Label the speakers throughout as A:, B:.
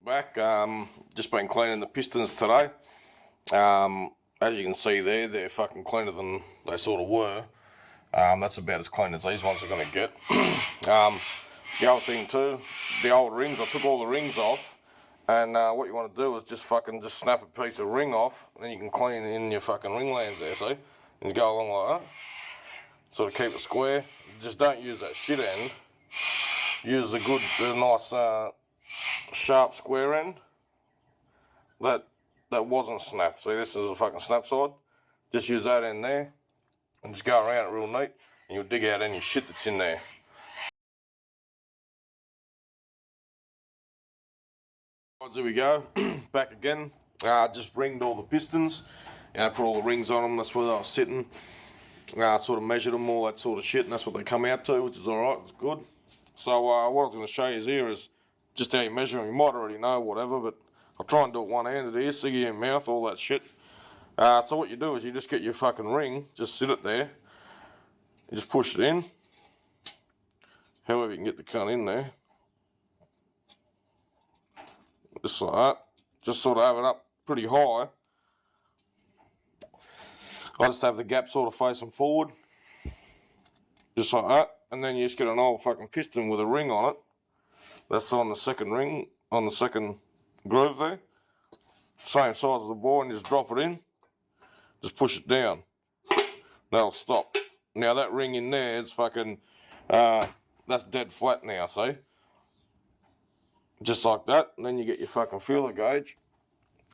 A: Back, just been cleaning the pistons today. As you can see there, they're fucking cleaner than they sort of were. That's about as clean as these ones are going to get. The other thing too, the old rings, I took all the rings off, and what you want to do is just snap a piece of ring off, and then you can clean in your fucking ring lands there, see? And you go along like that. Sort of keep it square. Just don't use that shit end. Use the nice sharp square end. That wasn't snapped. See, this is a fucking snap side. Just use that end there, and just go around it real neat, and you'll dig out any shit that's in there. Here we go, back again. Just ringed all the pistons. Put all the rings on them. That's where they were sitting. Sort of measured them, all that sort of shit, and that's what they come out to, which is alright, it's good. So what I was going to show you here is just how you measure them. You might already know, whatever, but I'll try and do it one-handed here, ciggy in your mouth, all that shit. So what you do is you just get your fucking ring, just sit it there, you just push it in, however you can get the cunt in there. Just like that, just sort of have it up pretty high. I just have the gap sort of facing forward, just like that, and then you just get an old fucking piston with a ring on it. That's on the second ring, on the second groove there. Same size as the bore, and you just drop it in, just push it down. That'll stop. Now that ring in there is fucking, that's dead flat now, see? Just like that, and then you get your fucking feeler gauge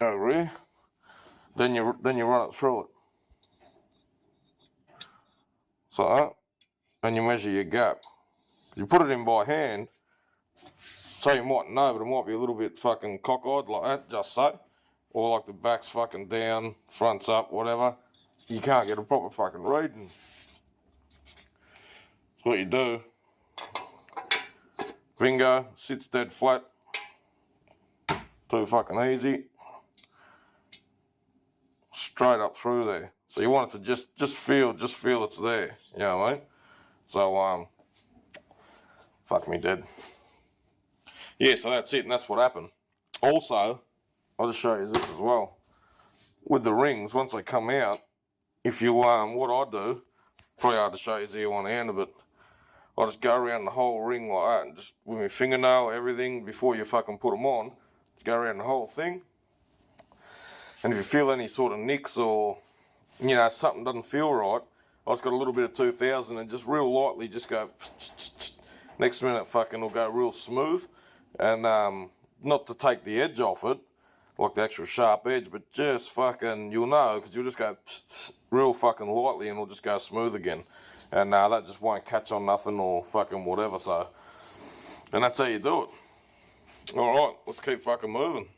A: over here. Then you run it through it. So that, and you measure your gap. You put it in by hand, so you might know, but it might be a little bit fucking cockeyed like that, just so. Or like the back's fucking down, front's up, whatever. You can't get a proper fucking reading. So what you do, bingo, sits dead flat. Too fucking easy. Straight up through there. So you want it to just feel it's there. You know what I mean? So fuck me dead. Yeah, so that's it, and that's what happened. Also, I'll just show you this as well. With the rings, once they come out, if you what I do, probably hard to show you here one hand, but I just go around the whole ring like that, and just with my fingernail, everything before you fucking put them on. Go around the whole thing, and if you feel any sort of nicks or something doesn't feel right, I just got a little bit of 2000 and just real lightly just go. Next minute fucking it'll go real smooth, and not to take the edge off it, like the actual sharp edge, but just fucking you'll know, because you'll just go real fucking lightly and it'll just go smooth again, and that just won't catch on nothing or fucking whatever. So, and that's how you do it. Alright, let's keep fucking moving.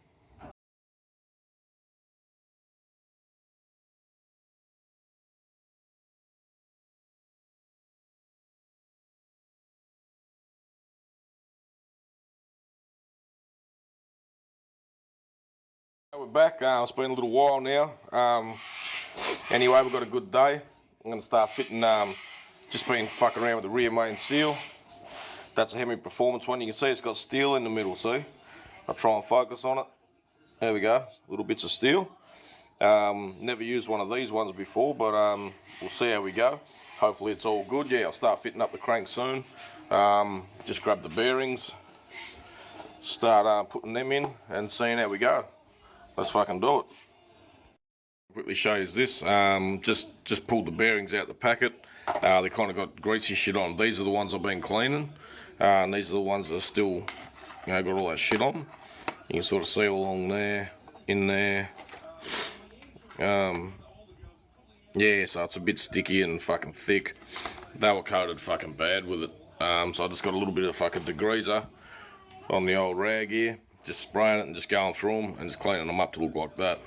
A: We're back. It's been a little while now. Anyway, we've got a good day. I'm going to start fitting, just been fucking around with the rear main seal. That's a Hemi Performance one. You can see it's got steel in the middle, see? I'll try and focus on it. There we go, little bits of steel. Never used one of these ones before, but we'll see how we go. Hopefully it's all good. Yeah, I'll start fitting up the crank soon. Just grab the bearings, start putting them in and seeing how we go. Let's fucking do it. Quickly show you this. Just pulled the bearings out the packet. They kind of got greasy shit on. These are the ones I've been cleaning. And these are the ones that are still, got all that shit on. You can sort of see along there, in there. Yeah, so it's a bit sticky and fucking thick. They were coated fucking bad with it. So I just got a little bit of fucking degreaser on the old rag here. Just spraying it and just going through them and just cleaning them up to look like that.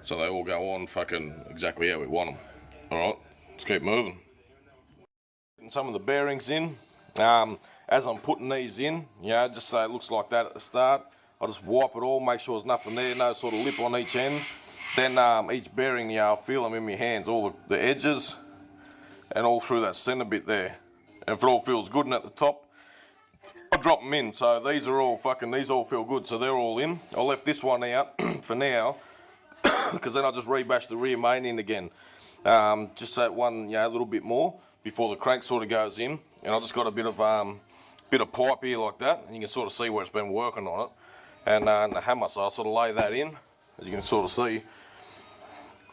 A: So they all go on fucking exactly how we want them. Alright, let's keep moving. Putting some of the bearings in. As I'm putting these in, just so it looks like that at the start, I just wipe it all, make sure there's nothing there, no sort of lip on each end. Then each bearing, I'll feel them in my hands, all the edges and all through that centre bit there. And if it all feels good and at the top, I'll dropped them in, so these are all these all feel good, so they're all in. I left this one out for now, because then I'll just rebash the rear main in again. Just that one, you know, a little bit more before the crank sort of goes in. And I just got a bit of pipe here like that, and you can sort of see where it's been working on it. And the hammer, so I'll sort of lay that in, as you can sort of see,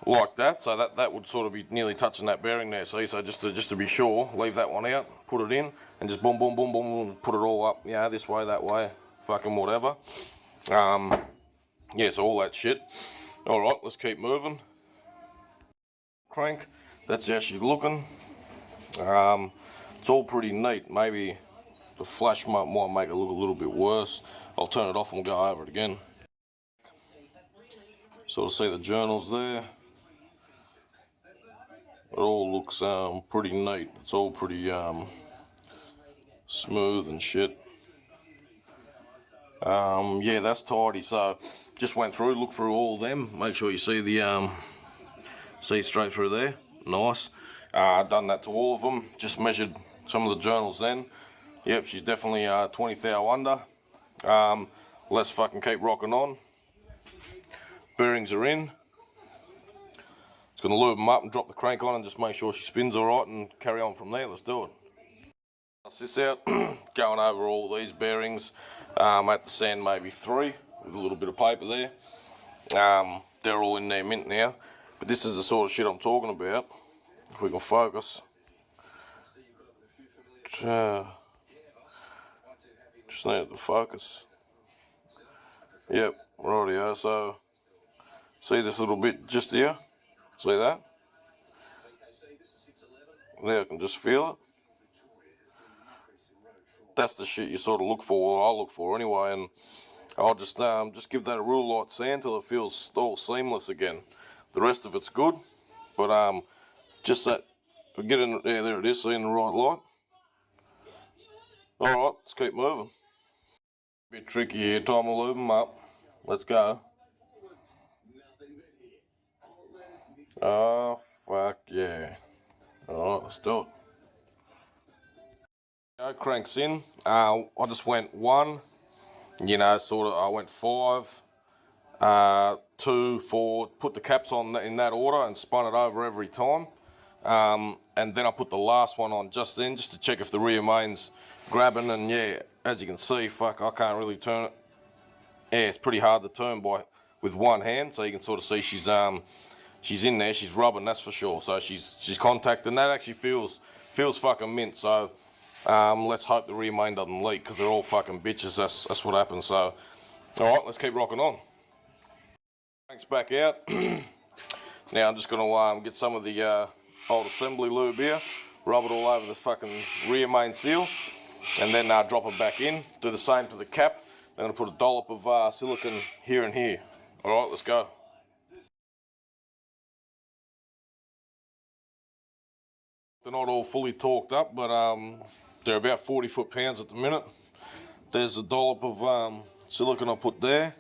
A: like that. So that would sort of be nearly touching that bearing there, see. So just to be sure, leave that one out, put it in, and just boom, boom, boom, boom, boom, put it all up, you know, this way, that way, fucking whatever. Yeah, so all that shit. All right, let's keep moving. Crank, that's how she's looking. It's all pretty neat. Maybe the flash might make it look a little bit worse. I'll turn it off and we'll go over it again. Sort of see the journals there. It all looks pretty neat. It's all pretty smooth and shit. Yeah, that's tidy. So just went through, look through all of them. Make sure you see the see straight through there. Nice. Done that to all of them. Just measured some of the journals then. Yep, she's definitely 20 thou under. Let's fucking keep rocking on. Bearings are in. Just gonna lube them up and drop the crank on and just make sure she spins alright and carry on from there. Let's do it. That's this out. Going over all these bearings. At the sand maybe 3 with a little bit of paper there. They're all in there mint now. But this is the sort of shit I'm talking about. If we can focus. Just need to focus. Yep, rightio. So, see this little bit just here? See that? There, I can just feel it. That's the shit you sort of look for, or I look for anyway, and I'll just give that a real light sand till it feels all seamless again. The rest of it's good, but just that, we get in there it is, see, in the right light. Alright, let's keep moving. Bit tricky here, time to lube them up. Let's go. Oh, fuck yeah. Alright, let's do it. Cranks in. I just went 1, you know, sort of, I went 5, 2, 4, put the caps on in that order and spun it over every time. And then I put the last one on just then, just to check if the rear main's grabbing, and yeah, as you can see, fuck, I can't really turn it. Yeah, it's pretty hard to turn with one hand, so you can sort of see she's in there, she's rubbing, that's for sure. So she's contacting, that actually feels fucking mint. So let's hope the rear main doesn't leak, because they're all fucking bitches. That's what happens. So alright, let's keep rocking on. Cranks back out. Now I'm just gonna get some of the old assembly lube here, rub it all over the fucking rear main seal, and then drop it back in. Do the same to the cap. I'm gonna put a dollop of silicone here and here. Alright, let's go. They're not all fully torqued up, but they're about 40 foot-pounds at the minute. There's a dollop of silicone I put there,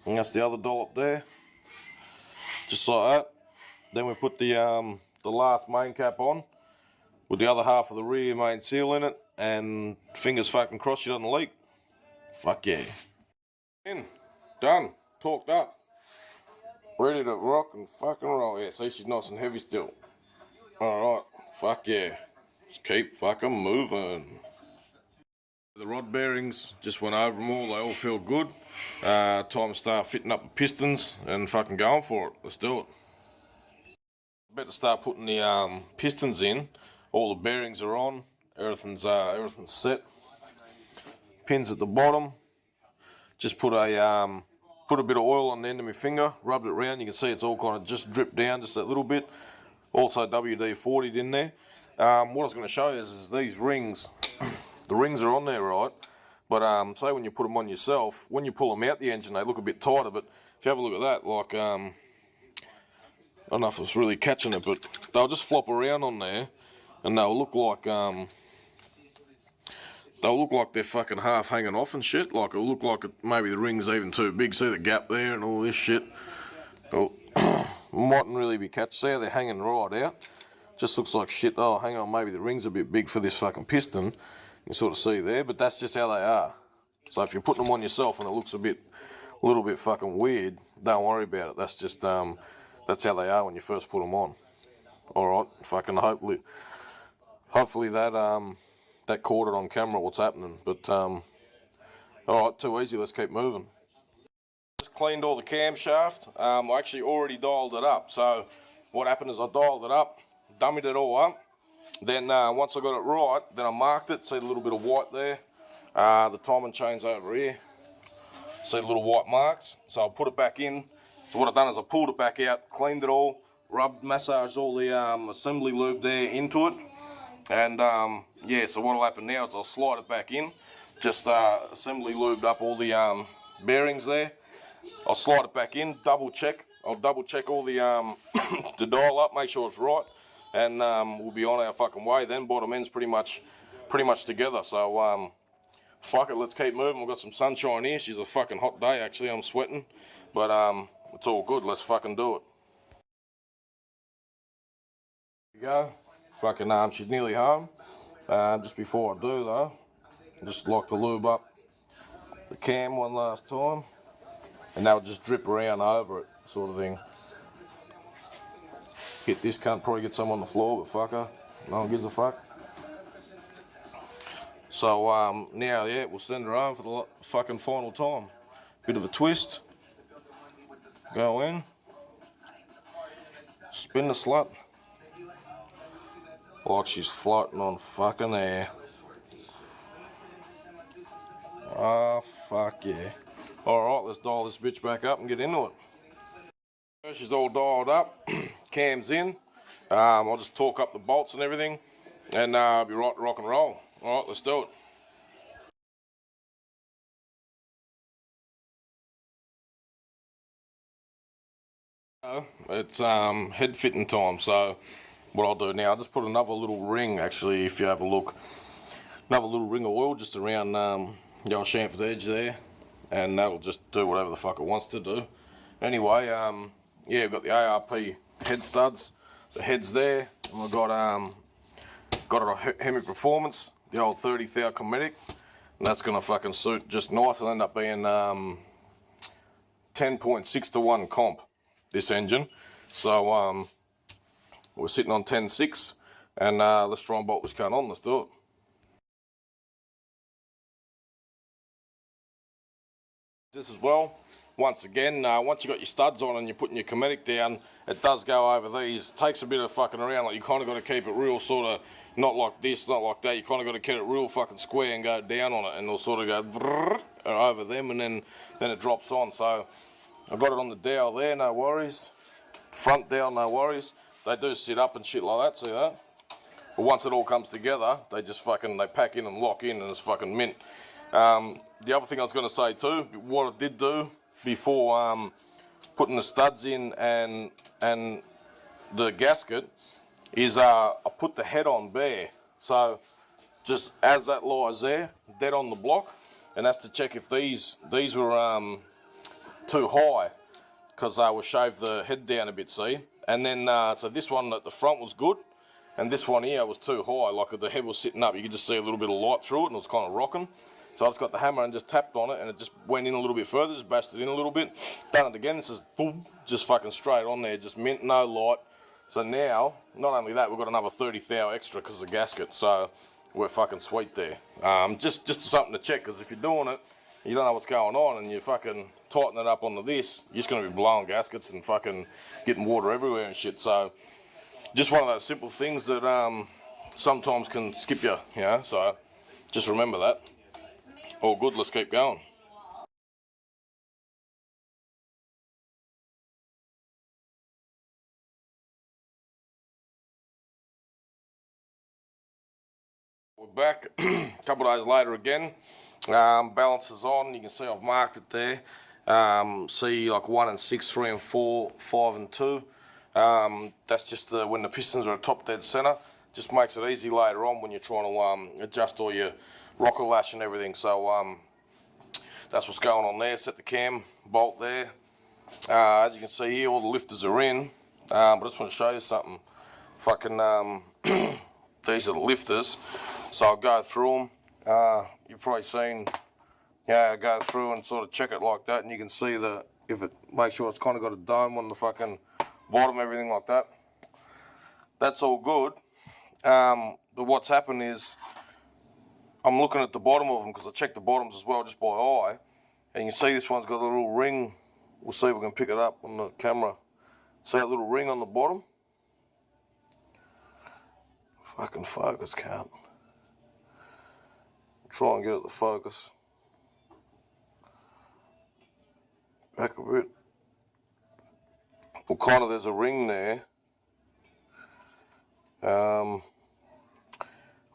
A: and that's the other dollop there, just like that. Then we put the last main cap on with the other half of the rear main seal in it, and fingers fucking crossed she doesn't leak. Fuck yeah. In, done, torqued up, ready to rock and fucking roll. Yeah, see, she's nice and heavy still. Alright, fuck yeah. Let's keep fucking moving. The rod bearings, just went over them all, they all feel good. Time to start fitting up the pistons and fucking going for it. Let's do it. About to start putting the pistons in. All the bearings are on, everything's set. Pins at the bottom. Just put a bit of oil on the end of my finger, rubbed it around. You can see it's all kind of just dripped down just that little bit. Also WD-40'd in there. What I was going to show you is these rings. The rings are on there, right? But say when you put them on yourself, when you pull them out the engine, they look a bit tighter. But if you have a look at that, like I don't know if it's really catching it, but they'll just flop around on there, and they'll look like they're fucking half hanging off and shit. Like it'll look like maybe the ring's even too big. See the gap there and all this shit. Oh, mightn't really be catch. See how they're hanging right out. Just looks like shit. Oh, hang on, maybe the ring's a bit big for this fucking piston. You sort of see there, but that's just how they are. So if you're putting them on yourself and it looks a little bit fucking weird, don't worry about it. That's just, that's how they are when you first put them on. Alright, fucking hopefully that caught it on camera what's happening, but, alright, too easy, let's keep moving. Just cleaned all the camshaft. I actually already dialed it up, so what happened is I dialed it up, dummied it all up, then once I got it right, then I marked it, see the little bit of white there, the timing chain's over here, see the little white marks, so I put it back in. So what I've done is I pulled it back out, cleaned it all, massaged all the assembly lube there into it, and yeah, so what will happen now is I'll slide it back in, just assembly lubed up all the bearings there. I'll slide it back in, double check all the the dial up, make sure it's right, and we'll be on our fucking way then. Bottom end's pretty much together, so fuck it, let's keep moving. We've got some sunshine here. She's a fucking hot day actually, I'm sweating, but it's all good, let's fucking do it. Here we go, fucking she's nearly home. Just before I do though, just like to lube up the cam one last time, and that'll just drip around over it, sort of thing. Hit this cunt, probably get some on the floor, but fuck her, no one gives a fuck. So now, yeah, we'll send her home for the fucking final time. Bit of a twist, go in, spin the slut, like she's floating on fucking air. Oh, fuck yeah. Alright, let's dial this bitch back up and get into it. She's all dialed up, cam's in. I'll just torque up the bolts and everything, and I'll be right to rock and roll. Alright, let's do it. It's head fitting time, so what I'll do now, I'll just put another little ring, actually, if you have a look, another little ring of oil just around the old chamfered edge there, and that'll just do whatever the fuck it wants to do. Anyway, yeah, we've got the ARP head studs, the head's there, and we've got it on Hemi Performance, the old 30 thou Cometic, and that's gonna fucking suit just nice. It'll end up being 10.6 to 1 comp, this engine. So we're sitting on 10.6, and let's try and bolt this cunt on. Let's do it. This as well, once again, once you got your studs on and you're putting your Cometic down, it does go over these. It takes a bit of fucking around, like you kind of got to keep it real sort of, not like this, not like that. You kind of got to keep it real fucking square and go down on it, and it'll sort of go over them, and then it drops on. So I've got it on the dowel there, no worries. Front dowel, no worries. They do sit up and shit like that, see that? But once it all comes together, they just fucking, they pack in and lock in, and it's fucking mint. The other thing I was going to say too, what I did do before putting the studs in and the gasket is I put the head on bare. So just as that lies there, dead on the block, and that's to check if these were too high, because we shaved the head down a bit, see? And then so this one at the front was good, and this one here was too high, like the head was sitting up, you could just see a little bit of light through it, and it was kind of rocking. So I just got the hammer and just tapped on it, and it just went in a little bit further, just bashed it in a little bit. Done it again, it says boom, just fucking straight on there, just mint, no light. So now, not only that, we've got another 30 thou extra because of the gasket, so we're fucking sweet there. Just something to check, because if you're doing it, you don't know what's going on, and you fucking tighten it up onto this, you're just going to be blowing gaskets and fucking getting water everywhere and shit. So just one of those simple things that sometimes can skip you, you know, so just remember that. All good, let's keep going. We're back a couple of days later again. Balance is on, you can see I've marked it there. See like 1 and 6, 3 and 4, 5 and 2. That's just when the pistons are at top dead center. Just makes it easy later on when you're trying to adjust all your rocker lash and everything. So that's what's going on there. Set the cam bolt there. As you can see here, all the lifters are in. But I just want to show you something. Fucking these are the lifters. So I'll go through them You've probably seen, yeah, go through and sort of check it like that, and you can see if it makes sure it's kind of got a dome on the fucking bottom, everything like that. That's all good. But what's happened is I'm looking at the bottom of them because I checked the bottoms as well just by eye, and you can see this one's got a little ring. We'll see if we can pick it up on the camera. See that little ring on the bottom? Fucking focus, can't. Try and get it to focus. Back a bit. Well, kind of there's a ring there. Alright,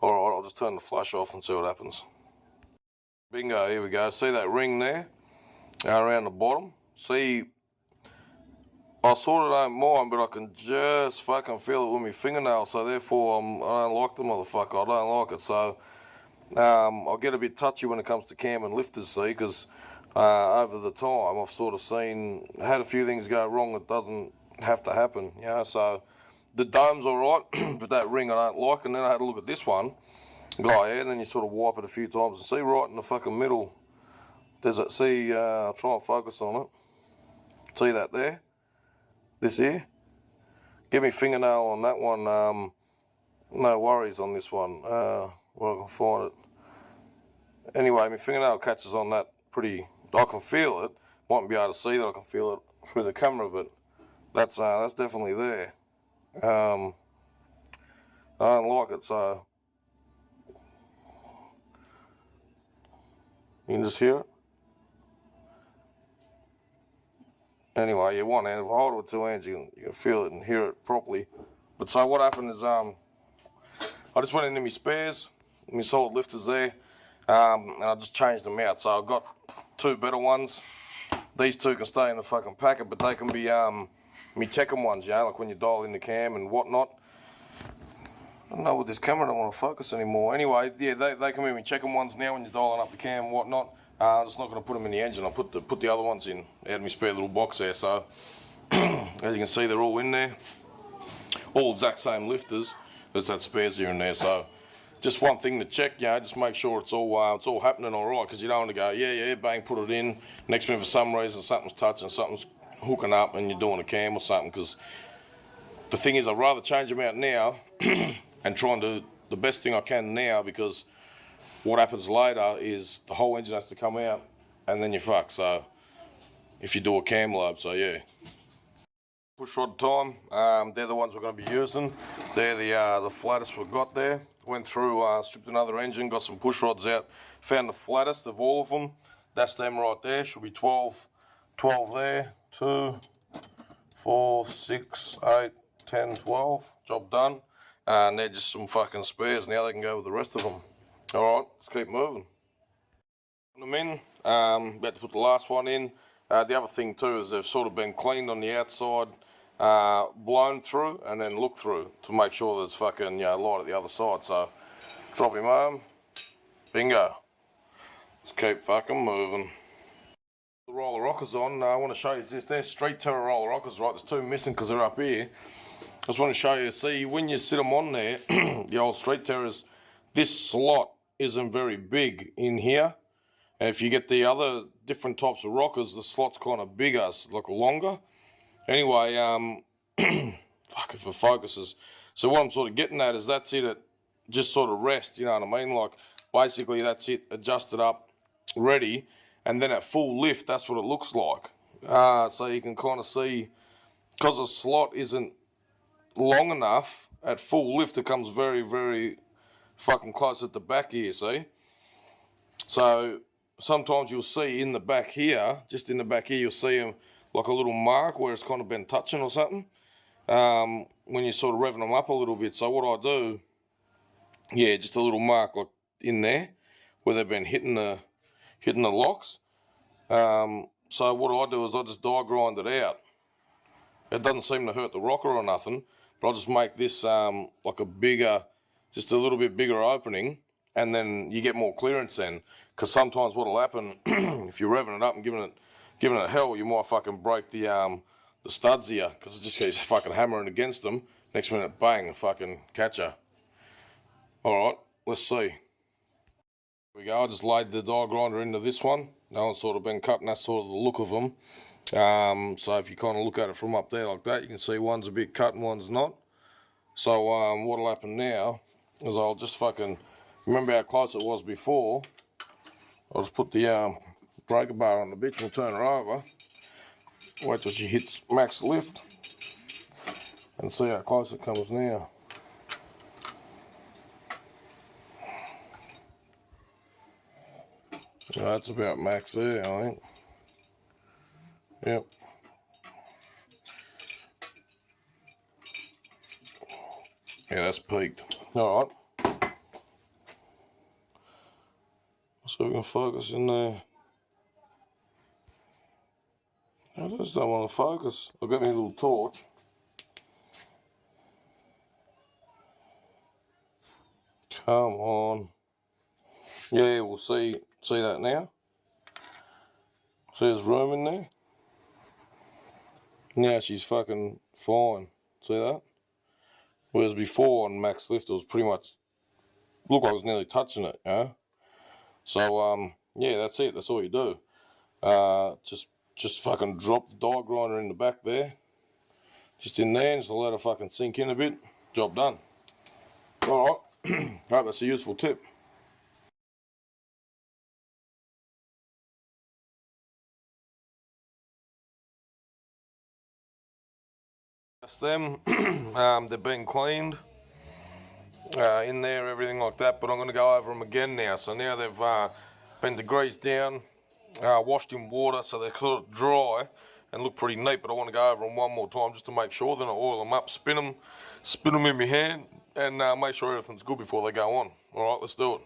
A: I'll just turn the flash off and see what happens. Bingo, here we go. See that ring there? Around the bottom? See, I sort of don't mind, but I can just fucking feel it with my fingernail, so therefore I don't like the motherfucker. I don't like it, so I'll get a bit touchy when it comes to cam and lifters, see, because over the time I've sort of had a few things go wrong that doesn't have to happen, you know, so the dome's alright, but that ring I don't like. And then I had a look at this one, and then you sort of wipe it a few times and see right in the fucking middle, there's that, see, I'll try and focus on it, see that there, this here, give me fingernail on that one, no worries on this one, where I can find it. Anyway, my fingernail catches on that pretty, I can feel it, mightn't be able to see that, I can feel it through the camera, but that's definitely there. I don't like it, so you can just hear it. Anyway, you one hand, if I hold it with two hands, you can feel it and hear it properly. But so what happened is, I just went into my spares, my solid lifters there, and I just changed them out. So I've got two better ones. These two can stay in the fucking packet, but they can be me Tekken ones, you know, like when you dial in the cam and whatnot. I don't know with this camera, I don't want to focus anymore. Anyway, yeah, they can be me Tekken ones now when you're dialing up the cam and whatnot. I'm just not going to put them in the engine. I'll put the other ones in out of my spare little box there. So as you can see, they're all in there, all exact same lifters. There's that spares here and there. So just one thing to check, you know, just make sure it's all happening all right, because you don't want to go, yeah, bang, put it in. Next minute for some reason something's touching, something's hooking up, and you're doing a cam or something. Because the thing is, I'd rather change them out now and try and do the best thing I can now, because what happens later is the whole engine has to come out and then you fuck. So if you do a cam lobe, so yeah. Push rod time, they're the ones we're going to be using. They're the flattest we've got there. Went through, stripped another engine, got some push rods out, found the flattest of all of them. That's them right there. Should be 12 there. 2, 4, 6, 8, 10, 12. Job done. And they're just some fucking spares. Now they can go with the rest of them. Alright, let's keep moving. Put them in. About to put the last one in. The other thing too is they've sort of been cleaned on the outside, blown through, and then looked through to make sure that it's fucking, you know, light at the other side. So drop him home. Bingo. Let's keep fucking moving. The roller rockers on. I want to show you this. They're Street Terror roller rockers, right? There's two missing because they're up here. I just want to show you. See, when you sit them on there, the old Street Terrors, this slot isn't very big in here. And if you get the other different types of rockers, the slot's kind of bigger, like longer. Anyway, fuck if it focuses. So what I'm sort of getting at is that's it at just sort of rest, you know what I mean? Like basically that's it, adjusted up, ready, and then at full lift, that's what it looks like. So you can kind of see, because the slot isn't long enough, at full lift it comes very, very fucking close at the back here, see? So sometimes you'll see in the back here, just in the back here, you'll see like a little mark where it's kind of been touching or something, when you're sort of revving them up a little bit. So what I do, yeah, just a little mark like in there where they've been hitting the locks. So what I do is I just die grind it out. It doesn't seem to hurt the rocker or nothing, but I'll just make this like a bigger, just a little bit bigger opening, and then you get more clearance then. Because sometimes what'll happen, if you're revving it up and giving it hell, you might fucking break the studs here, because it just keeps fucking hammering against them. Next minute, bang, fucking catcher. Alright, let's see. we go. I just laid the die grinder into this one. No one's sort of been cutting. That's sort of the look of them. So if you kind of look at it from up there like that, you can see one's a bit cut and one's not. So what'll happen now is I'll just fucking, remember how close it was before. I'll just put the breaker bar on the bitch and we'll turn her over. Wait till she hits max lift and see how close it comes now. That's about max there, I think. Yep. Yeah, that's peaked. Alright. So we can focus in there. I just don't want to focus. I've got my little torch. Come on. Yeah, we'll see that now. See there's room in there? Now she's fucking fine. See that? Whereas before on max lift it was pretty much, looked like I was nearly touching it, you know? So yeah, that's it, that's all you do. Just fucking drop the die grinder in the back there. Just in there, and just let it fucking sink in a bit. Job done. Alright, hope that's a useful tip. That's them. They're being cleaned in there, everything like that, but I'm going to go over them again now. So now they've been degreased down, washed in water, so they're sort of dry and look pretty neat, but I want to go over them one more time just to make sure. Then I oil them up, spin them in my hand, and make sure everything's good before they go on. Alright, let's do it.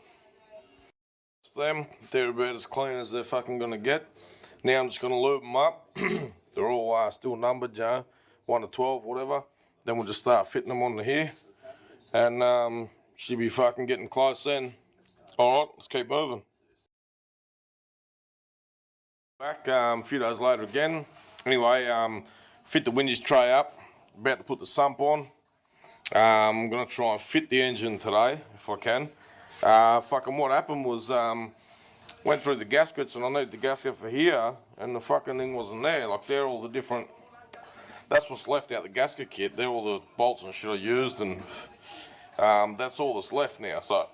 A: It's them. They're about as clean as they're fucking going to get. Now I'm just going to lube them up. They're all still numbered, you know, 1 to 12, whatever. Then we'll just start fitting them onto here. And should be fucking getting close then. Alright, let's keep moving. Back a few days later again. Anyway, fit the windage tray up. About to put the sump on. I'm going to try and fit the engine today, if I can. Fucking what happened was, went through the gaskets and I needed the gasket for here, and the fucking thing wasn't there. Like, they're all the different, that's what's left out the gasket kit. They're all the bolts and shit I used, and that's all that's left now. So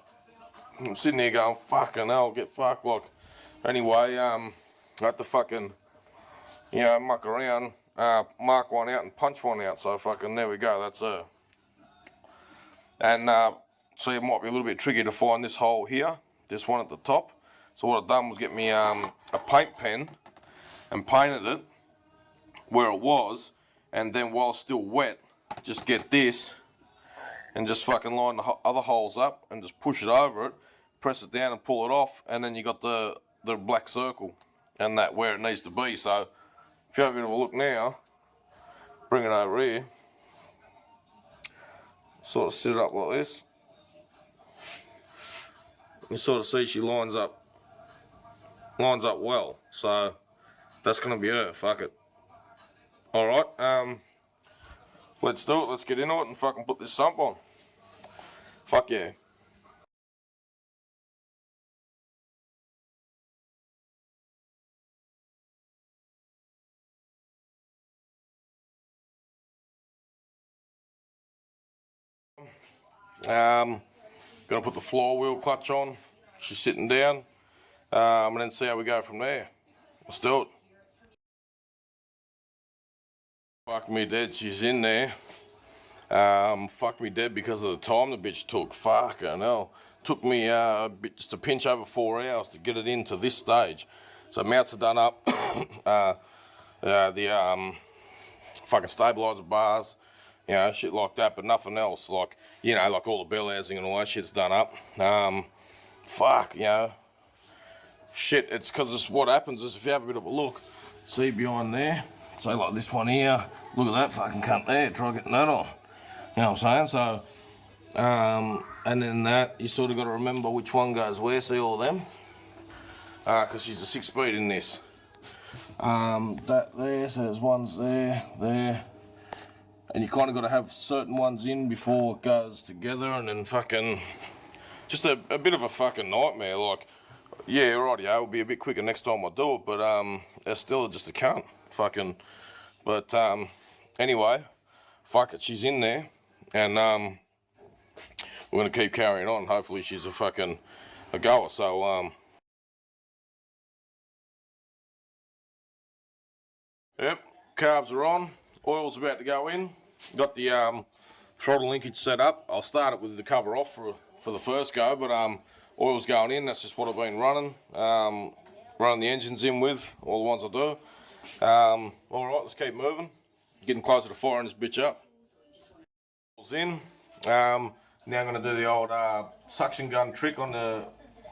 A: I'm sitting there going, fucking hell, get fucked. Like, anyway, I had to fucking, you know, muck around, mark one out and punch one out. So fucking there we go, that's her. And so it might be a little bit tricky to find this hole here, this one at the top. So what I've done was get me a paint pen and painted it where it was, and then while still wet, just get this and just fucking line the other holes up and just push it over it, press it down and pull it off, and then you got the black circle and that where it needs to be. So if you have a bit of a look now, bring it over here, sort of sit it up like this. You sort of see she lines up well, so that's gonna be her. Fuck it. Alright, let's do it, let's get into it and fucking put this sump on. Fuck yeah. Gonna put the floor wheel clutch on. She's sitting down, and then see how we go from there. Let's do it. Fuck me dead, she's in there. Fuck me dead because of the time the bitch took. Fucking hell. Took me just a pinch over 4 hours to get it into this stage. So mounts are done up. The fucking stabilizer bars, you know, shit like that, but nothing else. Like, you know, like all the bell housing and all that shit's done up. Fuck, you know. Shit, it's because it's what happens is if you have a bit of a look, see behind there, say like this one here, look at that fucking cunt there, try getting that on. You know what I'm saying? So, and then that, you sort of got to remember which one goes where, see all of them? Because she's a 6-speed in this. That there, so there's ones there, and you kind of got to have certain ones in before it goes together, and then fucking, just a bit of a fucking nightmare. Like, yeah, rightio, it'll be a bit quicker next time I do it, but it's still just a cunt. Fucking, but anyway, fuck it, she's in there, and we're gonna keep carrying on. Hopefully she's a goer. So yep, carbs are on, oil's about to go in. Got the throttle linkage set up. I'll start it with the cover off for the first go, but oil's going in. That's just what I've been running. Running the engines in with all the ones I do. Alright, let's keep moving. Getting closer to firing this bitch up. Oil's in. Now I'm going to do the old suction gun trick on the,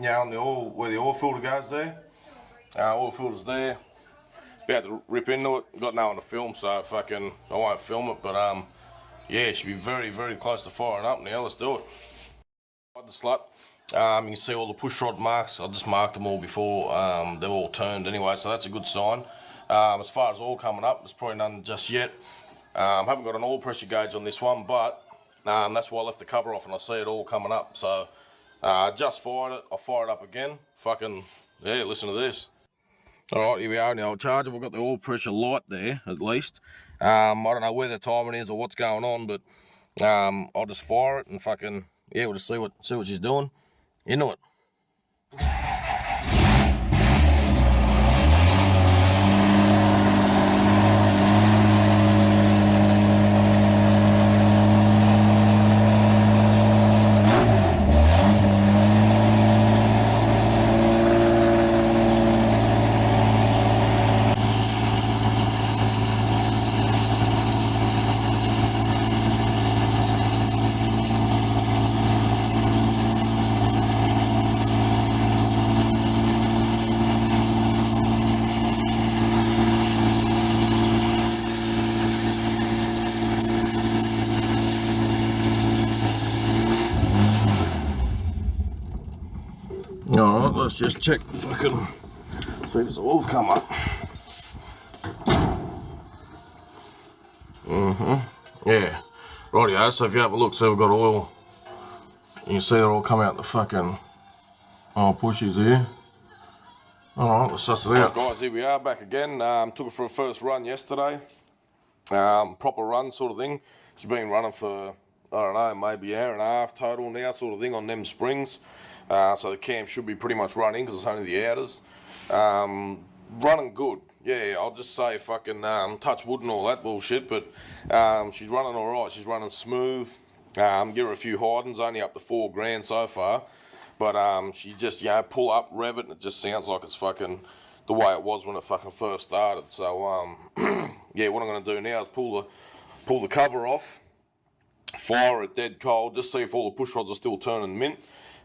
A: on the oil, where the oil filter goes there. Oil filter's there. About to rip into it. Got no one to film, so I won't film it, but yeah, it should be very, very close to firing up now. Let's do it. The slut. You can see all the push rod marks. I just marked them all before they're all turned anyway, so that's a good sign. As far as oil coming up, there's probably none just yet. Haven't got an oil pressure gauge on this one, but that's why I left the cover off and I see it all coming up. So just fired it. I'll fire it up again. Yeah, listen to this. Alright, here we are now. I'll charge it. We've got the oil pressure light there, at least. I don't know where the timing is or what's going on, but I'll just fire it and yeah, we'll just see what she's doing. Into it. Alright, let's just check see if the oil's come up. Yeah. Rightio, so if you have a look, see we've got oil. You can see it all come out the pushies here. Alright, let's suss it out. Guys, here we are back again. Took it for a first run yesterday. Proper run sort of thing. She's been running for, I don't know, maybe an hour and a half total now sort of thing on them springs. So the cam should be pretty much running because it's only the outers. Running good. Yeah, I'll just say touch wood and all that bullshit, but she's running alright. She's running smooth. Give her a few hidings, only up to $4,000 so far. But she just, pull up, rev it, and it just sounds like it's the way it was when it first started. So yeah, what I'm going to do now is pull the cover off, fire it dead cold, just see if all the push rods are still turning mint.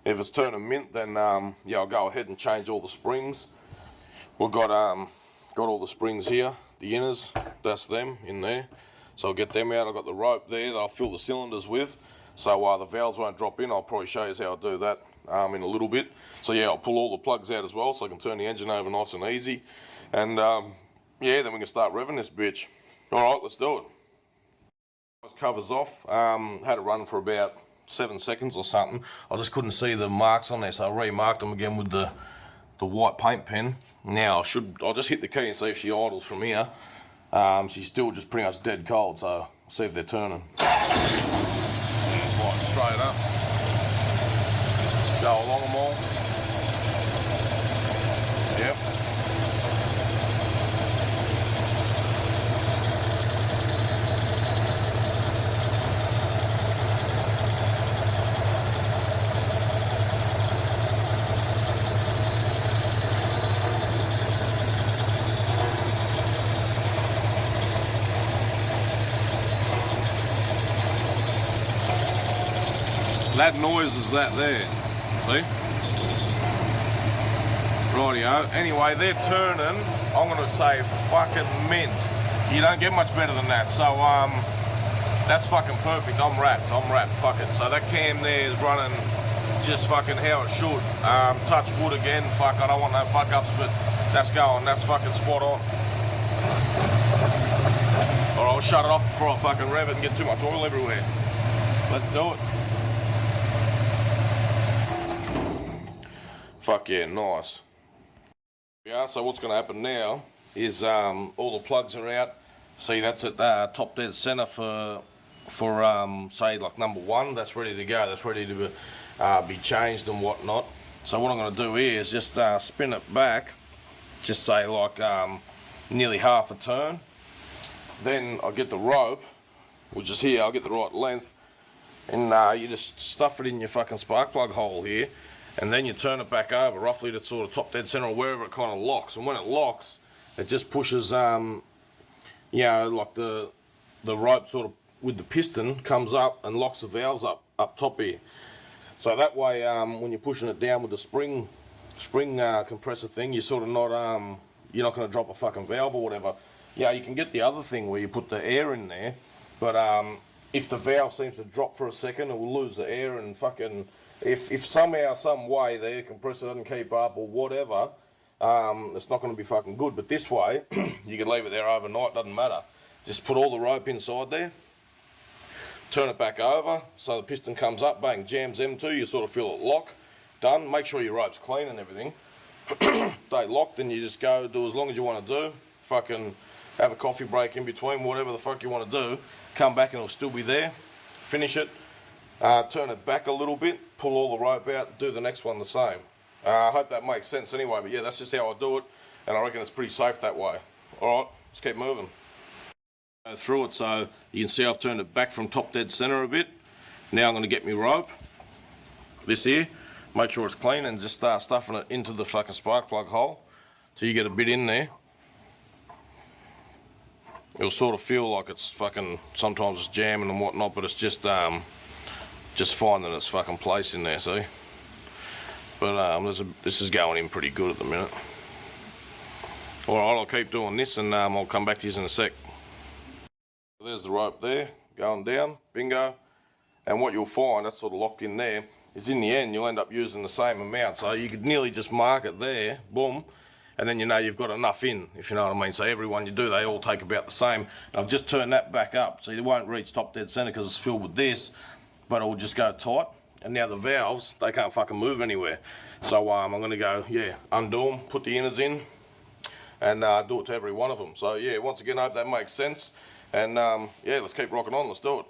A: If it's turning mint, then yeah, I'll go ahead and change all the springs. We've got all the springs here, the inners, that's them in there. So I'll get them out. I've got the rope there that I'll fill the cylinders with, so the valves won't drop in. I'll probably show you how I do that in a little bit. So yeah, I'll pull all the plugs out as well, so I can turn the engine over nice and easy. And yeah, then we can start revving this bitch. All right, let's do it. Covers off. Had it run for about 7 seconds or something. I just couldn't see the marks on there, so I remarked them again with the white paint pen. Now I'll just hit the key and see if she idles from here. She's still just pretty much dead cold, so see if they're turning. Yeah, straight up. Go along them all. Yep. That noise is that there, see? Rightio. Anyway, they're turning, I'm going to say fucking mint. You don't get much better than that. So, that's fucking perfect. I'm wrapped, fuck it. So that cam there is running just fucking how it should. Touch wood again, fuck, I don't want no fuck ups, but that's going, that's fucking spot on. Alright, I'll shut it off before I fucking rev it and get too much oil everywhere. Let's do it. fuck yeah, nice. Yeah, so what's going to happen now is all the plugs are out. See, that's at top dead center for say like number 1. That's ready to go. That's ready to be changed and whatnot. So what I'm going to do here is just spin it back, just say like nearly half a turn. Then I'll get the rope, which is here. I'll get the right length, and you just stuff it in your fucking spark plug hole here, and then you turn it back over roughly to sort of top dead center or wherever it kind of locks. And when it locks, it just pushes, you know, like the rope sort of with the piston comes up and locks the valves up top here. So that way, when you're pushing it down with the spring compressor thing, you're sort of not you're not going to drop a fucking valve or whatever. Yeah, you can get the other thing where you put the air in there, but if the valve seems to drop for a second, it will lose the air, and fucking if somehow, some way the air compressor doesn't keep up or whatever, it's not going to be fucking good. But this way, you can leave it there overnight, doesn't matter. Just put all the rope inside there, turn it back over, so the piston comes up, bang, jams them two, you sort of feel it lock, done. Make sure your rope's clean and everything. They lock, then you just go do as long as you want to do, fucking have a coffee break in between, whatever the fuck you want to do, come back and it'll still be there, finish it, turn it back a little bit, pull all the rope out, do the next one the same. I hope that makes sense anyway, but yeah, that's just how I do it, and I reckon it's pretty safe that way. Alright, let's keep moving. Go through it, so you can see I've turned it back from top dead center a bit. Now I'm going to get my rope, this here, make sure it's clean, and just start stuffing it into the fucking spark plug hole till you get a bit in there. It'll sort of feel like it's fucking, sometimes it's jamming and whatnot, but it's just finding its fucking place in there, see? But this is going in pretty good at the minute. Alright, I'll keep doing this, and I'll come back to you in a sec. There's the rope there, going down, bingo. And what you'll find, that's sort of locked in there, is in the end you'll end up using the same amount. So you could nearly just mark it there, boom, and then you know you've got enough in, if you know what I mean. So every one you do, they all take about the same. And I've just turned that back up, so you won't reach top dead center because it's filled with this, but it will just go tight. And now the valves, they can't fucking move anywhere. So I'm going to go, yeah, undo them, put the inners in, and do it to every one of them. So yeah, once again, I hope that makes sense. And yeah, let's keep rocking on, let's do it.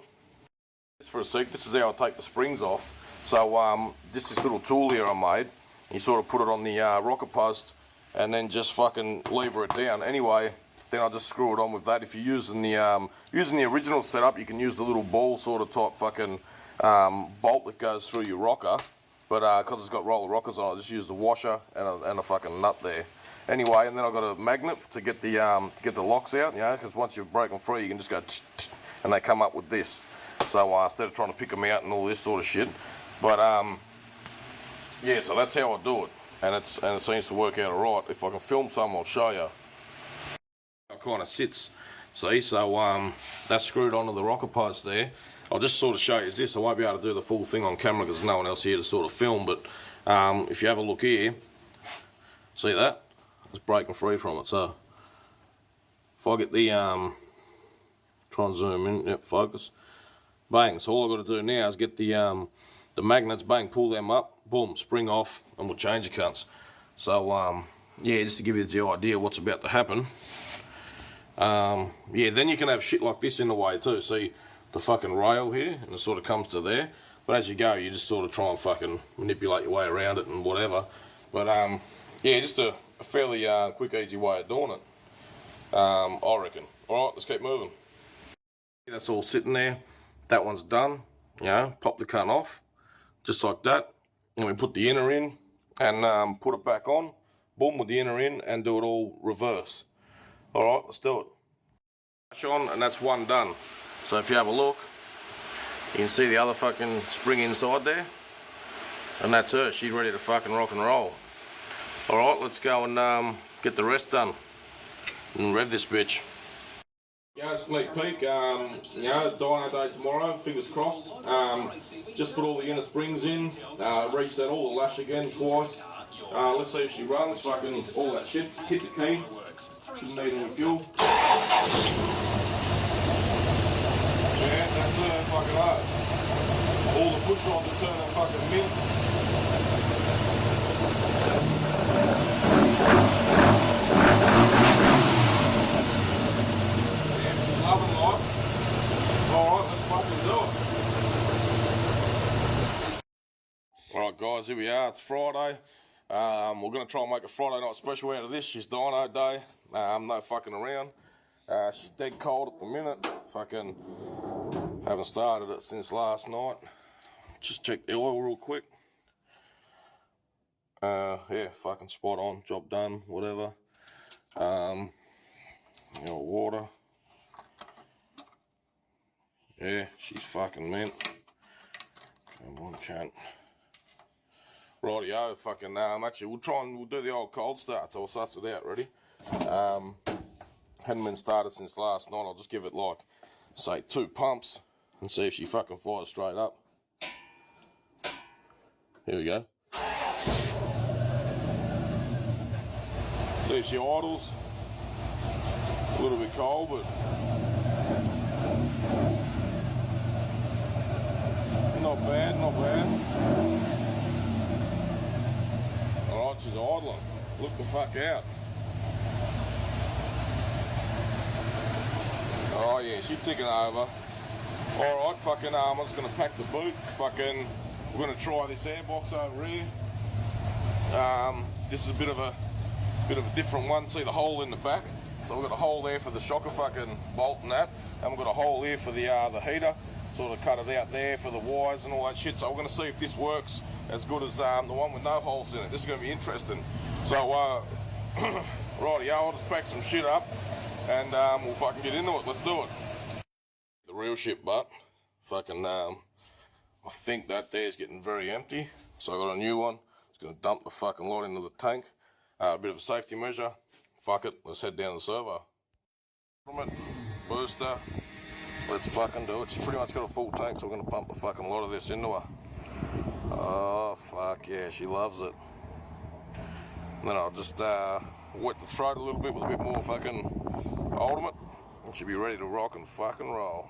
A: Just for a sec, this is how I take the springs off. So this little tool here I made, you sort of put it on the rocker post, and then just fucking lever it down. Anyway, then I'll just screw it on with that. If you're using the original setup, you can use the little ball sort of type fucking bolt that goes through your rocker. But because it's got roller rockers on, I just use the washer and a fucking nut there. Anyway, and then I've got a magnet to get the locks out, you know, because once you've broken free, you can just go and they come up with this. So instead of trying to pick them out and all this sort of shit, but yeah, so that's how I do it. And it seems to work out alright. If I can film some, I'll show you. It kind of sits, see, so that's screwed onto the rocker post there. I'll just sort of show you this. I won't be able to do the full thing on camera because there's no one else here to sort of film, but if you have a look here, see that? It's breaking free from it. So if I get the, try and zoom in, yep, focus, bang. So all I've got to do now is get the magnets, bang, pull them up, boom, spring off, and we'll change the cunts. So yeah, just to give you the idea what's about to happen. Yeah, then you can have shit like this in the way too. See the fucking rail here, and it sort of comes to there. But as you go, you just sort of try and fucking manipulate your way around it and whatever. But yeah, just a fairly quick, easy way of doing it, I reckon. Alright, let's keep moving. That's all sitting there. That one's done. You know, pop the cunt off, just like that. And we put the inner in and put it back on. Boom, with the inner in, and do it all reverse. Alright, let's do it. On, and that's one done. So if you have a look, you can see the other fucking spring inside there. And that's her, she's ready to fucking rock and roll. Alright, let's go and get the rest done and rev this bitch. Yeah, sneak peek, you know, dyno day tomorrow, fingers crossed. Just put all the inner springs in, reset all the lash again twice. Let's see if she runs, fucking all that shit. Hit the key, shouldn't need any fuel. Yeah, that's her, fucking hard. All the push rods are turning fucking mint. Loving life. Alright, let's fucking do it. Alright guys, here we are, it's Friday. We're going to try and make a Friday night special out of this. She's Dyno day, no fucking around. She's dead cold at the minute. Fucking haven't started it since last night. Just check the oil real quick. Yeah, fucking spot on, job done, whatever. Water. Yeah, she's fucking mint. Come on, cunt. Rightio, fucking, actually, we'll do the old cold start, so we'll suss it out, ready? Hadn't been started since last night. I'll just give it like, say, 2 pumps and see if she fucking fires straight up. Here we go. See if she idles. A little bit cold, but not bad, not bad. Alright, she's idling. Look the fuck out. Oh yeah, she's ticking over. Alright, fucking I'm just gonna pack the boot. Fucking we're gonna try this airbox over here. This is a bit of a different one. See the hole in the back? So we've got a hole there for the shocker fucking bolt and that. And we've got a hole here for the heater. Sort of cut it out there for the wires and all that shit. So we're gonna see if this works as good as the one with no holes in it. This is gonna be interesting. So rightio, I'll just pack some shit up and we'll fucking get into it. Let's do it. The real shit, but fucking I think that there's getting very empty. So I got a new one. Just gonna dump the fucking lot into the tank. A bit of a safety measure. Fuck it, let's head down to the servo. Booster. Let's fucking do it. She's pretty much got a full tank, so we're gonna pump the fucking lot of this into her. Oh fuck yeah, she loves it. And then I'll just wet the throat a little bit with a bit more fucking ultimate, and she'll be ready to rock and fucking roll.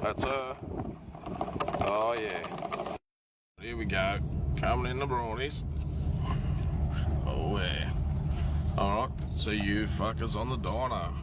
A: That's her. Oh yeah. Here we go. Coming in the brownies. Oh yeah. Alright, see you fuckers on the dyno.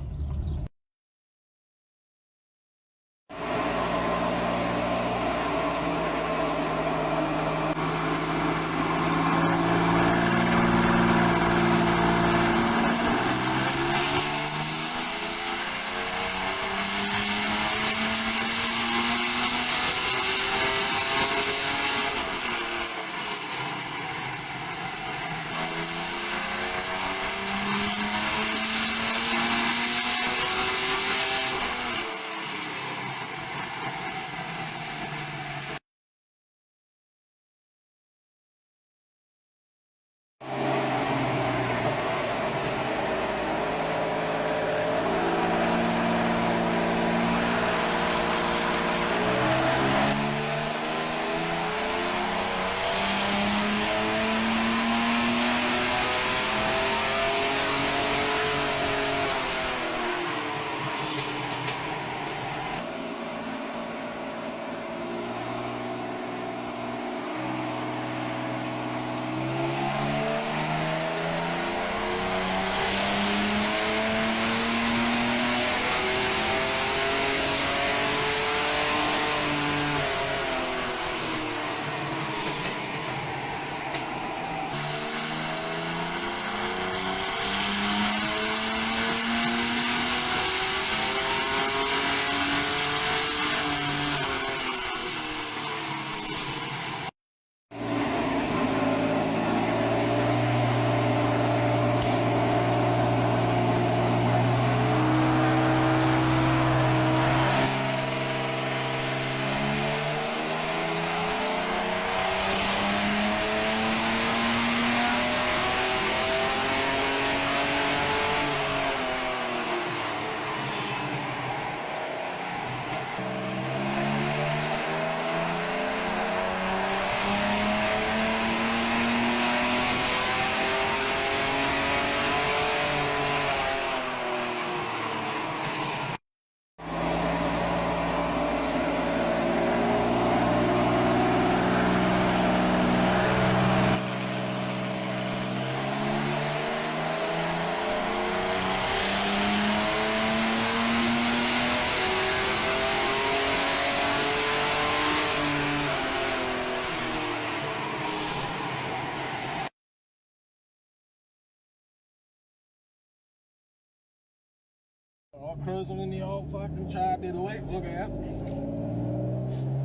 A: Alright, cruising in the old fucking char did elite, look out.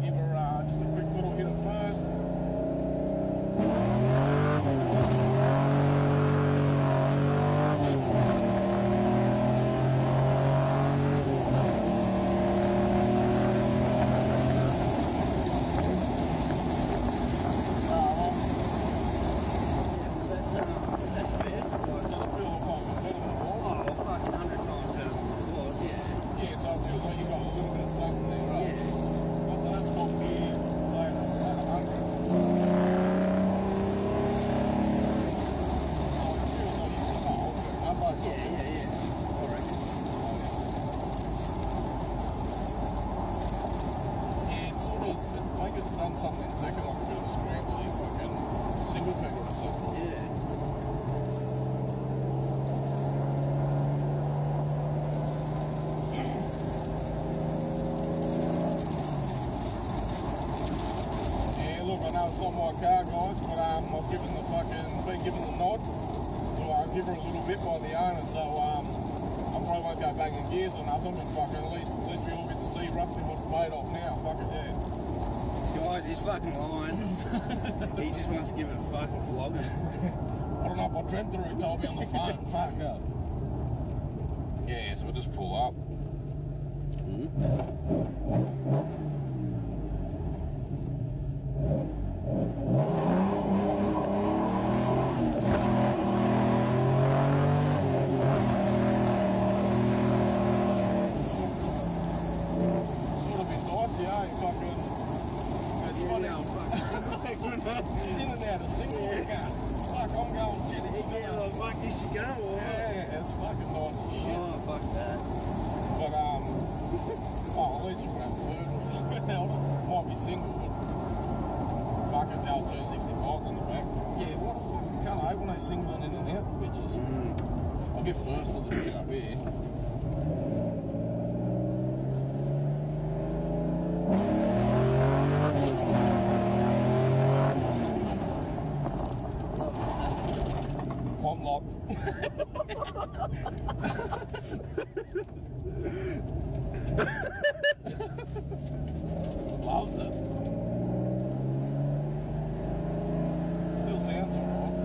A: Give her just a quick little hit at first. My car, guys, but I've been given the nod, so I'll give her a little bit by the owner, so I probably won't go banging gears or nothing, but fucking at least we all get to see roughly what it's made of now. Fuck it, yeah.
B: Guys, he's fucking lying. He just wants to give it a fucking flogging.
A: I don't know if I dreamt it or he told me on the phone. Fuck up. Yeah, so we'll just pull up.
C: She's in and out of single car. Fuck, I'm going shit.
B: Yeah, like, fuck, you should go.
C: Yeah, it's fucking nice as shit.
B: Oh, fuck that.
C: But, at least you can have food. Might be single, but fucking L265's in the back. Yeah, what a fucking colour, when they singling in and out, the bitches. I'll get first a little bit up here. Lock. Loves it. Still sounds alright.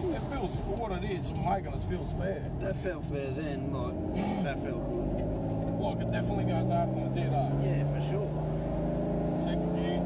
C: It feels, for what it is, making us feels fair.
B: That felt fair then, like, that felt good.
C: Like, it definitely goes harder than it did, eh?
B: Yeah, for sure.
C: Second gear.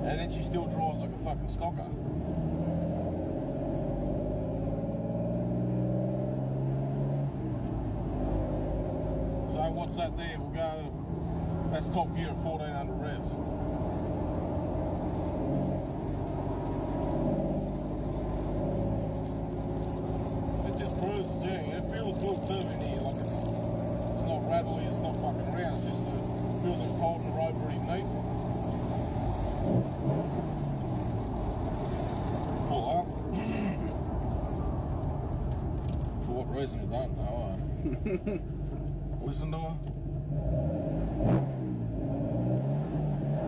C: And then she still draws like a fucking stocker. So what's that there? We'll go, that's top gear at 1400 revs. It just cruises, yeah. It feels good too in here, like it's not rattly, it's not fucking round, it's just it feels like it's holding the road pretty neat. Pull up. For what reason I don't know. Listen to her.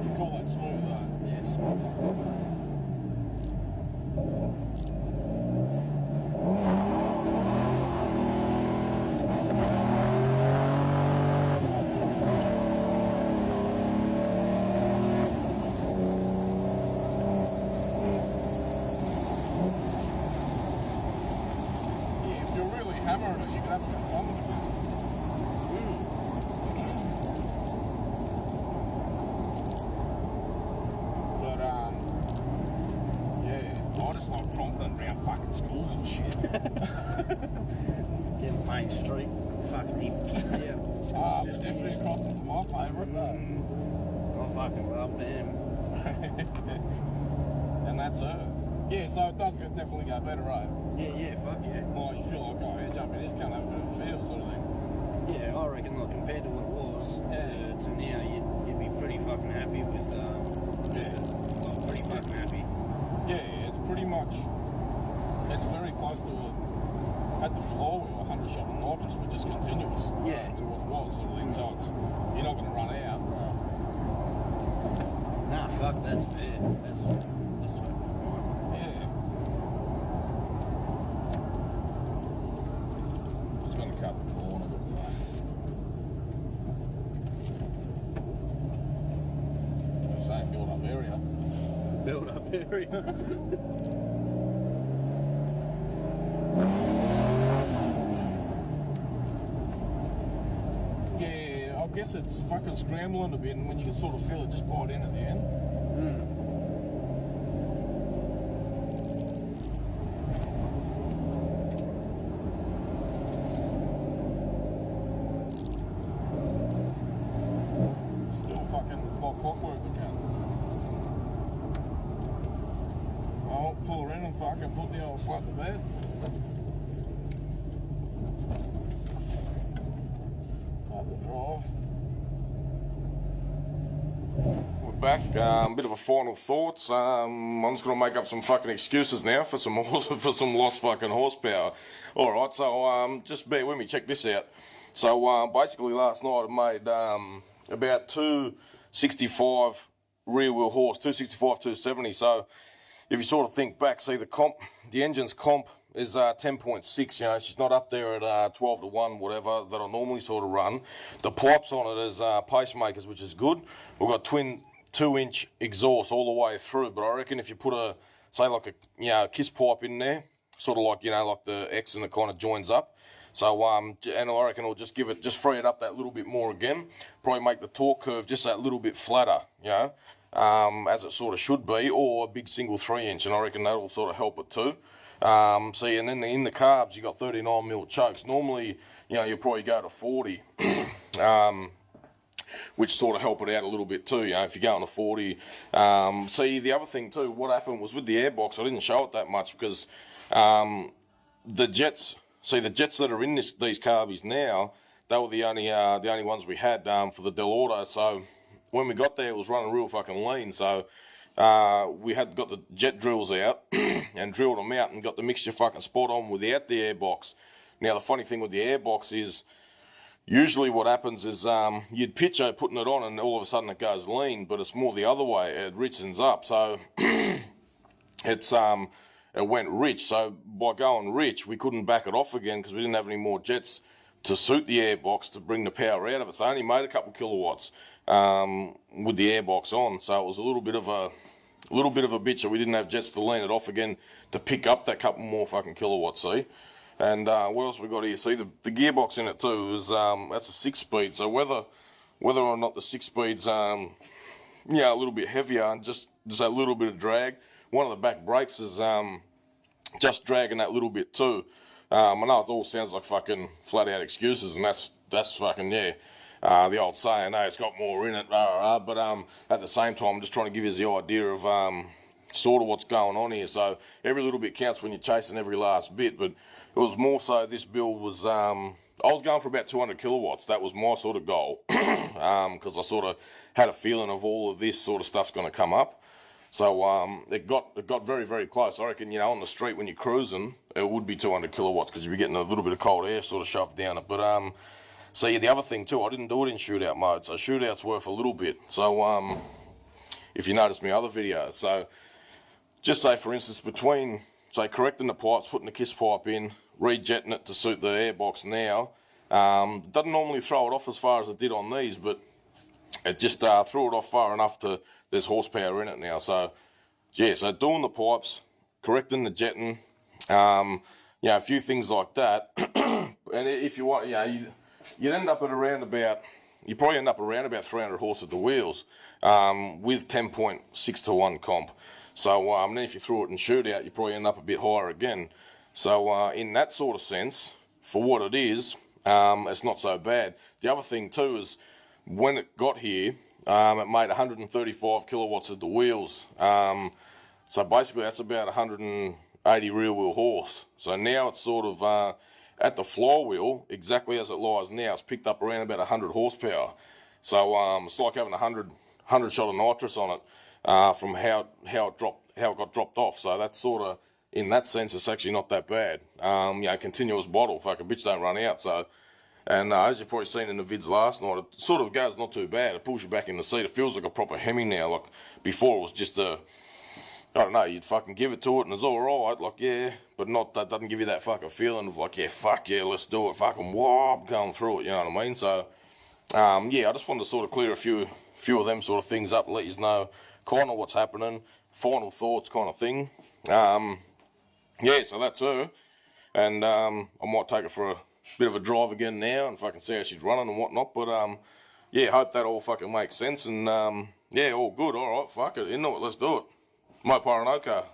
C: You call that smooth, though?
B: Yeah, smooth.
C: fucking schools and shit.
B: Then Main Street, fucking heap of kids out.
C: Pedestrian crossings are my favourite though.
B: I fucking love them.
C: And that's her. Yeah, so it does definitely go better, right?
B: Yeah, fuck yeah.
C: Well, you feel like, oh, yeah, jumping this can't have a bit of a feel sort of thing.
B: Yeah, I reckon, like, compared to what it was to now, you'd be pretty fucking happy with, pretty fucking happy.
C: Yeah, it's pretty much, it's very close to at the floor wheel, 100 shot of nitrous, but just continuous to what it was sort of thing. So it's, you're not going to run out.
B: Nah, fuck, that's fair. That's fucking fine.
C: Yeah. Just going to cut the corner a little far. What are you saying? Build up area.
B: Build up area.
C: Yeah, I guess it's fucking scrambling a bit, and when you can sort of feel it just bite in at the end. Still fucking like clockwork again. I'll pull around and fucking put the old slut to bed. Up the drive.
A: We're back. A bit of a final thoughts. I'm just going to make up some fucking excuses now for some for some lost fucking horsepower. All right, so just bear with me. Check this out. So basically, last night I made about 265 rear wheel horse, 265, 270. So if you sort of think back, see the engine's comp is 10.6. You know, she's not up there at 12 to 1, whatever that I normally sort of run. The pipes on it is pacemakers, which is good. We've got twin 2-inch exhaust all the way through, but I reckon if you put a kiss pipe in there, sort of like like the X and it kind of joins up. So and I reckon it'll just free it up that little bit more again. Probably make the torque curve just that little bit flatter, as it sort of should be, or a big single 3-inch, and I reckon that'll sort of help it too. See, and then in the carbs you got 39mm chokes. Normally, you'll probably go to 40. Which sort of help it out a little bit too, if you're going to 40. See, the other thing too, what happened was with the airbox, I didn't show it that much because the jets that are in these carbies now, they were the only ones we had for the Del Auto. So when we got there, it was running real fucking lean. So we had got the jet drills out and drilled them out and got the mixture fucking spot on without the airbox. Now the funny thing with the airbox is, usually what happens is you'd picture putting it on and all of a sudden it goes lean, but it's more the other way. It richens up. So it went rich. So by going rich, we couldn't back it off again because we didn't have any more jets to suit the airbox to bring the power out of it. So I only made a couple kilowatts with the airbox on. So it was a little bit of a bitch that we didn't have jets to lean it off again to pick up that couple more fucking kilowatts. See. And what else we got here? See, the gearbox in it too is that's a 6-speed. So whether or not the 6-speed's a little bit heavier and just a little bit of drag, one of the back brakes is just dragging that little bit too. I know it all sounds like fucking flat out excuses, and that's fucking the old saying, hey, it's got more in it, but at the same time, I'm just trying to give you the idea of sort of what's going on here. So every little bit counts when you're chasing every last bit, but it was more so this build was, I was going for about 200 kilowatts. That was my sort of goal, because I sort of had a feeling of all of this sort of stuff's going to come up. So it got very, very close. I reckon, on the street when you're cruising, it would be 200 kilowatts because you'd be getting a little bit of cold air sort of shoved down it. But so the other thing too, I didn't do it in shootout mode. So shootout's worth a little bit. So if you notice my other videos, so just say for instance between correcting the pipes, putting the kiss pipe in, rejetting it to suit the airbox now, doesn't normally throw it off as far as it did on these, but it just threw it off far enough to there's horsepower in it now. So so doing the pipes, correcting the jetting, a few things like that. And if you want, you'd end up at around about, you probably end up around about 300 horse at the wheels with 10.6 to 1 comp. So then if you threw it in shootout, you probably end up a bit higher again. So in that sort of sense, for what it is, it's not so bad. The other thing too is when it got here, it made 135 kilowatts at the wheels. So basically that's about 180 rear wheel horse. So now it's sort of at the flywheel, exactly as it lies now, it's picked up around about 100 horsepower. So it's like having 100 shot of nitrous on it from how it got dropped off. So that's sort of, in that sense, it's actually not that bad. You know, continuous bottle, fuck, a bitch don't run out. So, and as you've probably seen in the vids last night, it sort of goes not too bad. It pulls you back in the seat. It feels like a proper Hemi now. Like before, it was just a, I don't know, you'd fucking give it to it and it's alright, like, yeah, but not, that doesn't give you that fucking feeling of like, yeah, fuck yeah, let's do it, fucking whoop, going through it, you know what I mean? So, yeah, I just wanted to sort of clear a few of them sort of things up, let you know kind of what's happening, final thoughts kind of thing. Yeah, so that's her, and I might take her for a bit of a drive again now and fucking see how she's running and whatnot, but yeah, hope that all fucking makes sense, and yeah, all good, alright, fuck it, you know what, let's do it. My Paranoka.